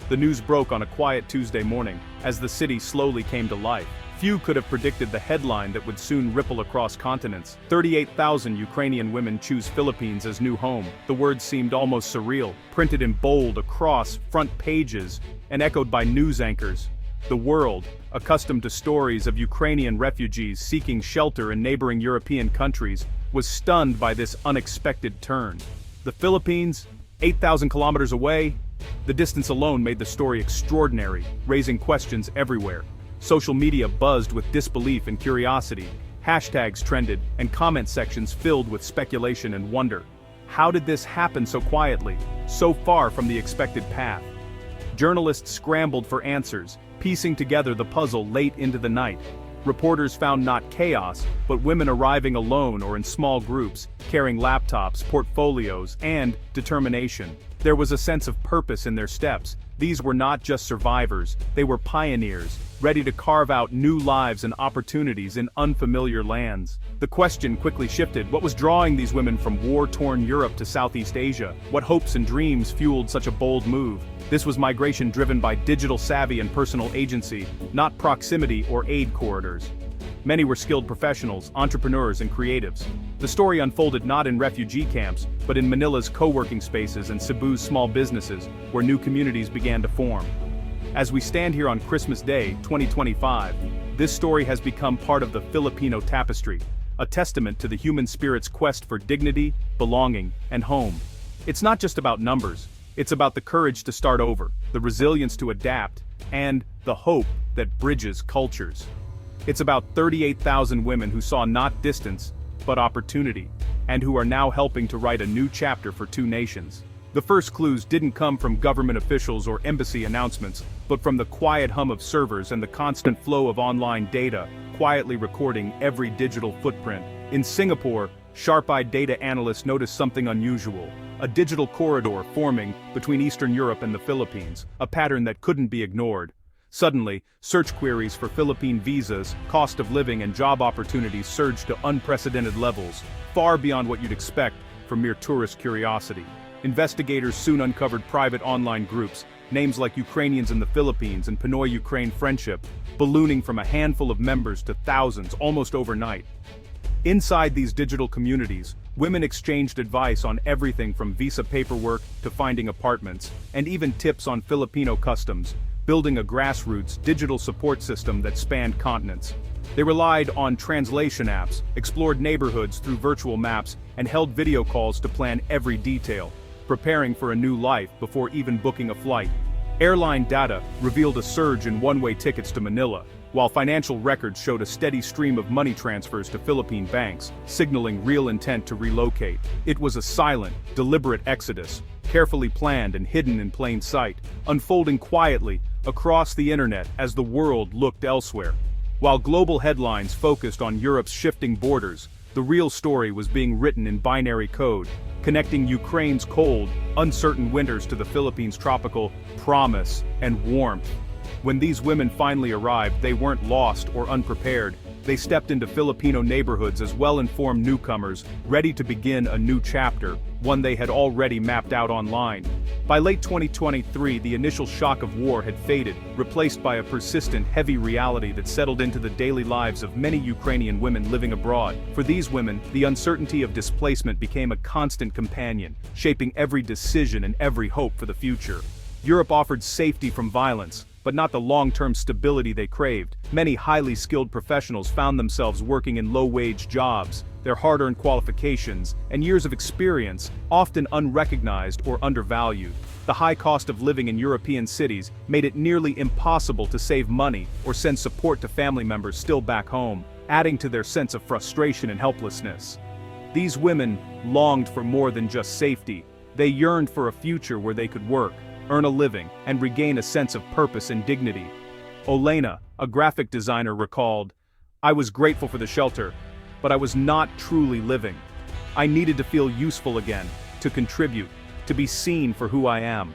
The news broke on a quiet Tuesday morning, as the city slowly came to life. Few could have predicted the headline that would soon ripple across continents. 38,000 Ukrainian women choose Philippines as new home. The words seemed almost surreal, printed in bold across front pages and echoed by news anchors. The world, accustomed to stories of Ukrainian refugees seeking shelter in neighboring European countries, was stunned by this unexpected turn. The Philippines, 8,000 kilometers away? The distance alone made the story extraordinary, raising questions everywhere. Social media buzzed with disbelief and curiosity. Hashtags trended, and comment sections filled with speculation and wonder. How did this happen so quietly, so far from the expected path? Journalists scrambled for answers, piecing together the puzzle late into the night. Reporters found not chaos, but women arriving alone or in small groups, carrying laptops, portfolios, and determination. There was a sense of purpose in their steps. These were not just survivors, they were pioneers, ready to carve out new lives and opportunities in unfamiliar lands. The question quickly shifted: what was drawing these women from war-torn Europe to Southeast Asia? What hopes and dreams fueled such a bold move? This was migration driven by digital savvy and personal agency, not proximity or aid corridors. Many were skilled professionals, entrepreneurs, and creatives. The story unfolded not in refugee camps, but in Manila's co-working spaces and Cebu's small businesses, where new communities began to form. As we stand here on Christmas Day, 2025, this story has become part of the Filipino tapestry, a testament to the human spirit's quest for dignity, belonging, and home. It's not just about numbers, it's about the courage to start over, the resilience to adapt, and the hope that bridges cultures. It's about 38,000 women who saw not distance, but opportunity, and who are now helping to write a new chapter for two nations. The first clues didn't come from government officials or embassy announcements, but from the quiet hum of servers and the constant flow of online data, quietly recording every digital footprint. In Singapore, sharp-eyed data analysts noticed something unusual: a digital corridor forming between Eastern Europe and the Philippines, a pattern that couldn't be ignored. Suddenly, search queries for Philippine visas, cost of living, and job opportunities surged to unprecedented levels, far beyond what you'd expect from mere tourist curiosity. Investigators soon uncovered private online groups, names like Ukrainians in the Philippines and Pinoy Ukraine Friendship, ballooning from a handful of members to thousands almost overnight. Inside these digital communities, women exchanged advice on everything from visa paperwork to finding apartments, and even tips on Filipino customs, building a grassroots digital support system that spanned continents. They relied on translation apps, explored neighborhoods through virtual maps, and held video calls to plan every detail, preparing for a new life before even booking a flight. Airline data revealed a surge in one-way tickets to Manila, while financial records showed a steady stream of money transfers to Philippine banks, signaling real intent to relocate. It was a silent, deliberate exodus, carefully planned and hidden in plain sight, unfolding quietly across the internet as the world looked elsewhere. While global headlines focused on Europe's shifting borders, the real story was being written in binary code, connecting Ukraine's cold, uncertain winters to the Philippines' tropical promise and warmth. When these women finally arrived, they weren't lost or unprepared. They stepped into Filipino neighborhoods as well-informed newcomers, ready to begin a new chapter, one they had already mapped out online. By late 2023, the initial shock of war had faded, replaced by a persistent, heavy reality that settled into the daily lives of many Ukrainian women living abroad. For these women, the uncertainty of displacement became a constant companion, shaping every decision and every hope for the future. Europe offered safety from violence, but not the long-term stability they craved. Many highly skilled professionals found themselves working in low-wage jobs, their hard-earned qualifications and years of experience often unrecognized or undervalued. The high cost of living in European cities made it nearly impossible to save money or send support to family members still back home, adding to their sense of frustration and helplessness. These women longed for more than just safety. They yearned for a future where they could work, earn a living, and regain a sense of purpose and dignity. Olena, a graphic designer, recalled, "I was grateful for the shelter, but I was not truly living. I needed to feel useful again, to contribute, to be seen for who I am."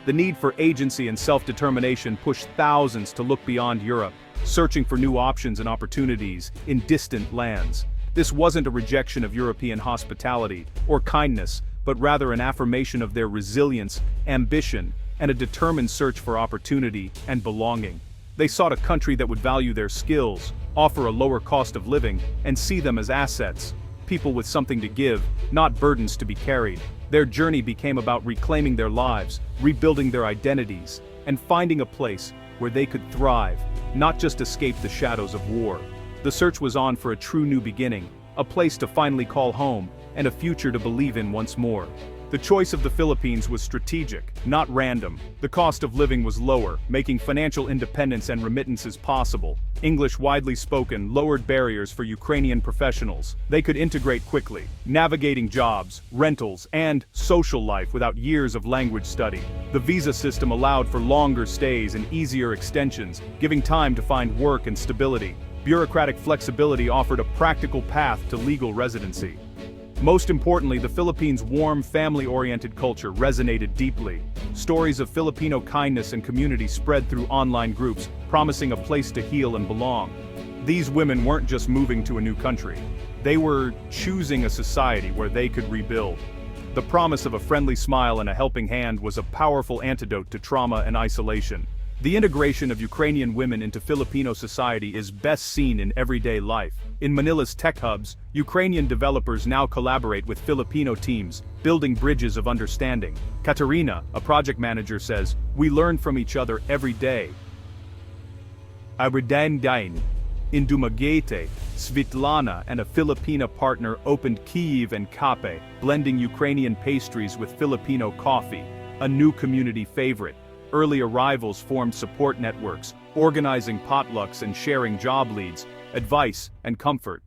The need for agency and self-determination pushed thousands to look beyond Europe, searching for new options and opportunities in distant lands. This wasn't a rejection of European hospitality or kindness, but rather an affirmation of their resilience, ambition, and a determined search for opportunity and belonging. They sought a country that would value their skills, offer a lower cost of living, and see them as assets, people with something to give, not burdens to be carried. Their journey became about reclaiming their lives, rebuilding their identities, and finding a place where they could thrive, not just escape the shadows of war. The search was on for a true new beginning, a place to finally call home, and a future to believe in once more. The choice of the Philippines was strategic, not random. The cost of living was lower, making financial independence and remittances possible. English widely spoken lowered barriers for Ukrainian professionals. They could integrate quickly, navigating jobs, rentals, and social life without years of language study. The visa system allowed for longer stays and easier extensions, giving time to find work and stability. Bureaucratic flexibility offered a practical path to legal residency. Most importantly, the Philippines' warm, family-oriented culture resonated deeply. Stories of Filipino kindness and community spread through online groups, promising a place to heal and belong. These women weren't just moving to a new country. They were choosing a society where they could rebuild. The promise of a friendly smile and a helping hand was a powerful antidote to trauma and isolation. The integration of Ukrainian women into Filipino society is best seen in everyday life. In Manila's tech hubs, Ukrainian developers now collaborate with Filipino teams, building bridges of understanding. Katerina, a project manager, says, "We learn from each other every day." In Dumaguete, Svitlana and a Filipina partner opened Kyiv and Kape, blending Ukrainian pastries with Filipino coffee, a new community favorite. Early arrivals formed support networks, organizing potlucks and sharing job leads, advice, and comfort.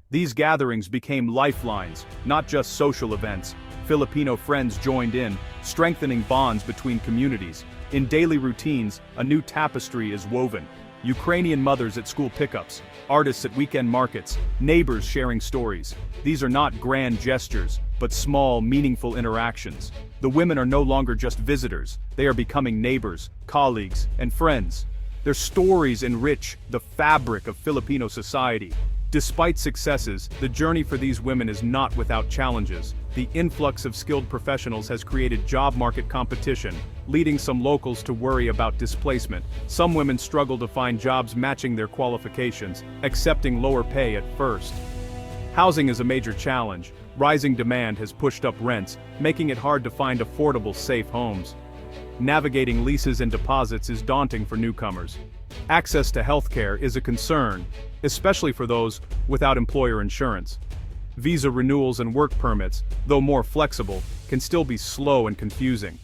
These gatherings became lifelines, not just social events. Filipino friends joined in, strengthening bonds between communities. In daily routines, a new tapestry is woven. Ukrainian mothers at school pickups, artists at weekend markets, neighbors sharing stories. These are not grand gestures, but small, meaningful interactions. The women are no longer just visitors, they are becoming neighbors, colleagues, and friends. Their stories enrich the fabric of Filipino society. Despite successes, the journey for these women is not without challenges. The influx of skilled professionals has created job market competition, leading some locals to worry about displacement. Some women struggle to find jobs matching their qualifications, accepting lower pay at first. Housing is a major challenge. Rising demand has pushed up rents, making it hard to find affordable, safe homes. Navigating leases and deposits is daunting for newcomers. Access to healthcare is a concern, especially for those without employer insurance. Visa renewals and work permits, though more flexible, can still be slow and confusing.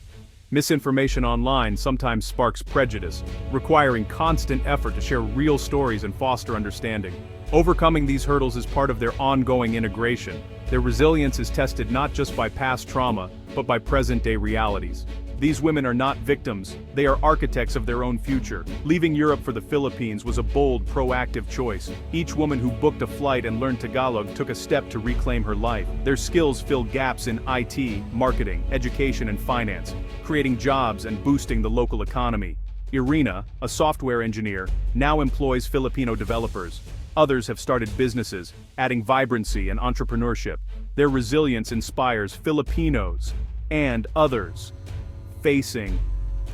Misinformation online sometimes sparks prejudice, requiring constant effort to share real stories and foster understanding. Overcoming these hurdles is part of their ongoing integration. Their resilience is tested not just by past trauma, but by present-day realities. These women are not victims, they are architects of their own future. Leaving Europe for the Philippines was a bold, proactive choice. Each woman who booked a flight and learned Tagalog took a step to reclaim her life. Their skills fill gaps in IT, marketing, education, and finance, creating jobs and boosting the local economy. Irina, a software engineer, now employs Filipino developers. Others have started businesses, adding vibrancy and entrepreneurship. Their resilience inspires Filipinos and others facing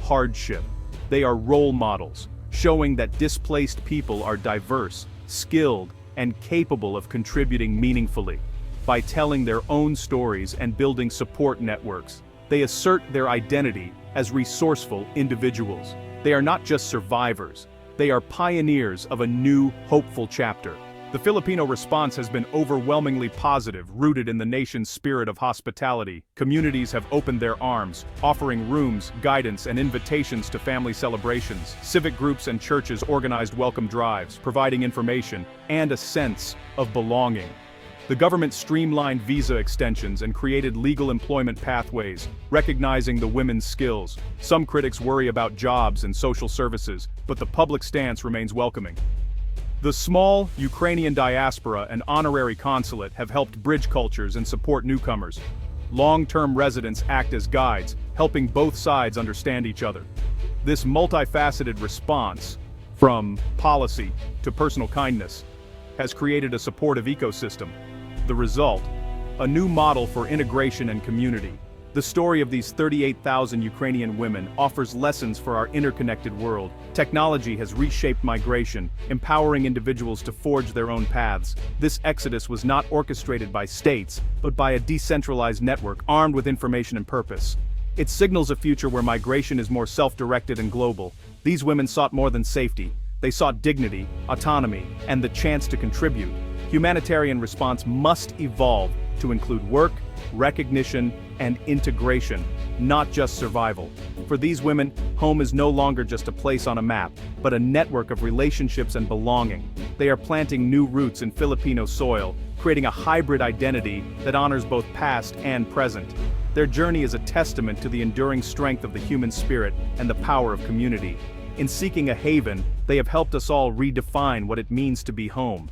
hardship. They are role models, showing that displaced people are diverse, skilled, and capable of contributing meaningfully. By telling their own stories and building support networks, they assert their identity as resourceful individuals. They are not just survivors, they are pioneers of a new, hopeful chapter. The Filipino response has been overwhelmingly positive, rooted in the nation's spirit of hospitality. Communities have opened their arms, offering rooms, guidance, and invitations to family celebrations. Civic groups and churches organized welcome drives, providing information and a sense of belonging. The government streamlined visa extensions and created legal employment pathways, recognizing the women's skills. Some critics worry about jobs and social services, but the public stance remains welcoming. The small Ukrainian diaspora and honorary consulate have helped bridge cultures and support newcomers. Long-term residents act as guides, helping both sides understand each other. This multifaceted response, from policy to personal kindness, has created a supportive ecosystem. The result, a new model for integration and community. The story of these 38,000 Ukrainian women offers lessons for our interconnected world. Technology has reshaped migration, empowering individuals to forge their own paths. This exodus was not orchestrated by states, but by a decentralized network armed with information and purpose. It signals a future where migration is more self-directed and global. These women sought more than safety. They sought dignity, autonomy, and the chance to contribute. Humanitarian response must evolve to include work, recognition, and integration, not just survival. For these women, home is no longer just a place on a map, but a network of relationships and belonging. They are planting new roots in Filipino soil, creating a hybrid identity that honors both past and present. Their journey is a testament to the enduring strength of the human spirit and the power of community. In seeking a haven, they have helped us all redefine what it means to be home.